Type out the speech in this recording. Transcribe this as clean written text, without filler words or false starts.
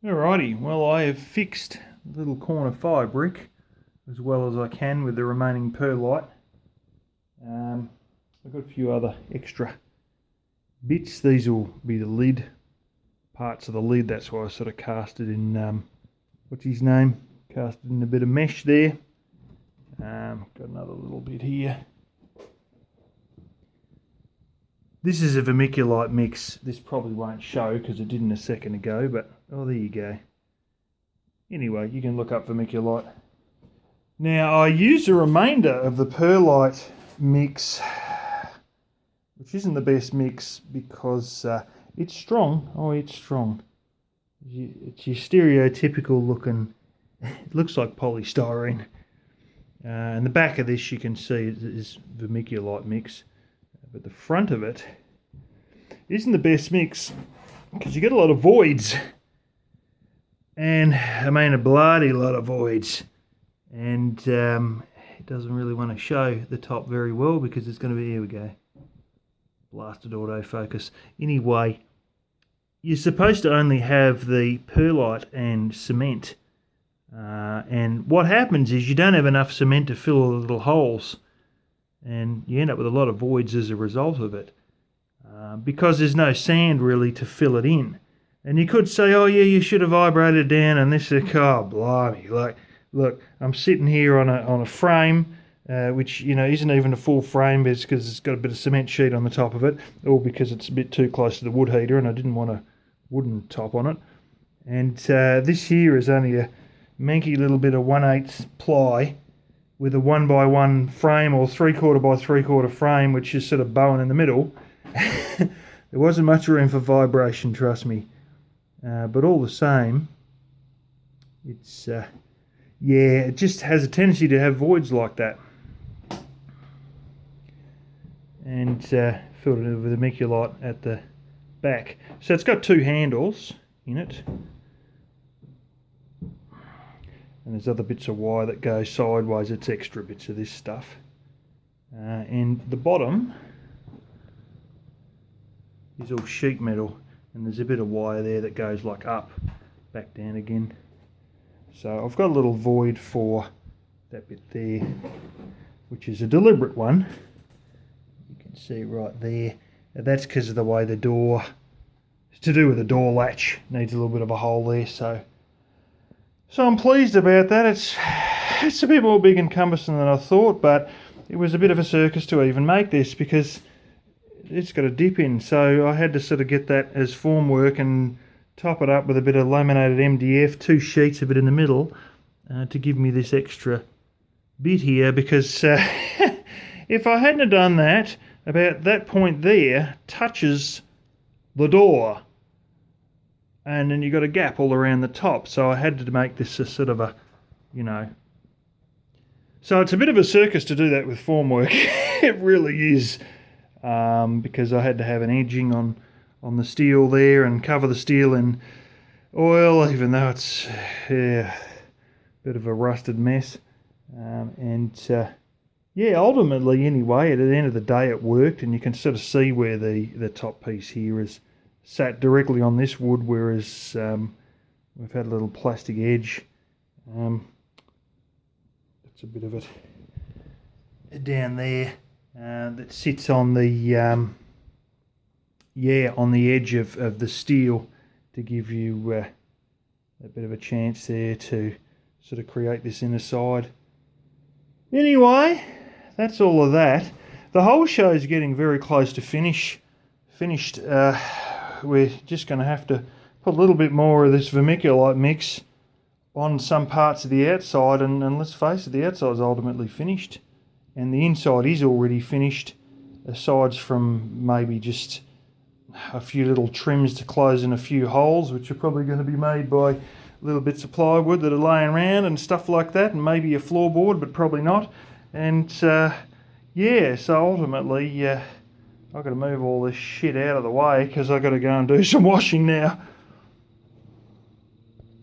Alrighty, well I have fixed the little corner firebrick as well as I can with the remaining perlite. I've got a few other extra bits. These will be the lid, parts of the lid, that's why I sort of cast it in, what's his name? Cast it in a bit of mesh there. Got another little bit here. This is a vermiculite mix. This probably won't show because it didn't a second ago, but oh, there you go. Anyway, you can look up vermiculite. Now, I use the remainder of the perlite mix, which isn't the best mix because it's strong. Oh, it's strong. It's your stereotypical looking, it looks like polystyrene. And the back of this you can see is vermiculite mix. But the front of it isn't the best mix because you get a lot of voids, and I mean a bloody lot of voids, and it doesn't really want to show the top very well because it's going to be, here we go, blasted autofocus. Anyway, you're supposed to only have the perlite and cement, and what happens is you don't have enough cement to fill all the little holes, and you end up with a lot of voids as a result of it, because there's no sand really to fill it in. And you could say, oh yeah, you should have vibrated down and this, oh blimey, like, look, I'm sitting here on a frame, which, you know, isn't even a full frame, but it's because it's got a bit of cement sheet on the top of it, or because it's a bit too close to the wood heater and I didn't want a wooden top on it. And this here is only a manky little bit of 1/8 ply, with a 1x1 frame or 3/4 by 3/4 frame, which is sort of bowing in the middle. There wasn't much room for vibration, trust me. But all the same, it's, yeah, it just has a tendency to have voids like that. And filled it with vermiculite at the back. So it's got two handles in it. And there's other bits of wire that go sideways. It's extra bits of this stuff. And the bottom is all sheet metal, and there's a bit of wire there that goes like up, back down again. So I've got a little void for that bit there, which is a deliberate one. You can see right there. That's because of the way the door, it's to do with the door latch, needs a little bit of a hole there. So I'm pleased about that. It's a bit more big and cumbersome than I thought, but it was a bit of a circus to even make this because it's got a dip in. So I had to sort of get that as formwork and top it up with a bit of laminated MDF, 2 sheets of it in the middle, to give me this extra bit here, because if I hadn't have done that, about that point there touches the door. And then you've got a gap all around the top, so I had to make this a sort of a, you know. So it's a bit of a circus to do that with formwork. It really is, because I had to have an edging on the steel there and cover the steel in oil, even though it's a bit of a rusted mess. Yeah, ultimately, anyway, at the end of the day, it worked, and you can sort of see where the top piece here is sat directly on this wood, whereas we've had a little plastic edge. That's a bit of it down there that sits on the on the edge of the steel to give you a bit of a chance there to sort of create this inner side. Anyway, that's all of that. The whole show is getting very close to finished. We're just going to have to put a little bit more of this vermiculite mix on some parts of the outside, and let's face it, the outside's ultimately finished, and the inside is already finished, aside from maybe just a few little trims to close in a few holes, which are probably going to be made by little bits of plywood that are laying around and stuff like that, and maybe a floorboard, but probably not. And yeah, so ultimately I've got to move all this shit out of the way because I've got to go and do some washing now.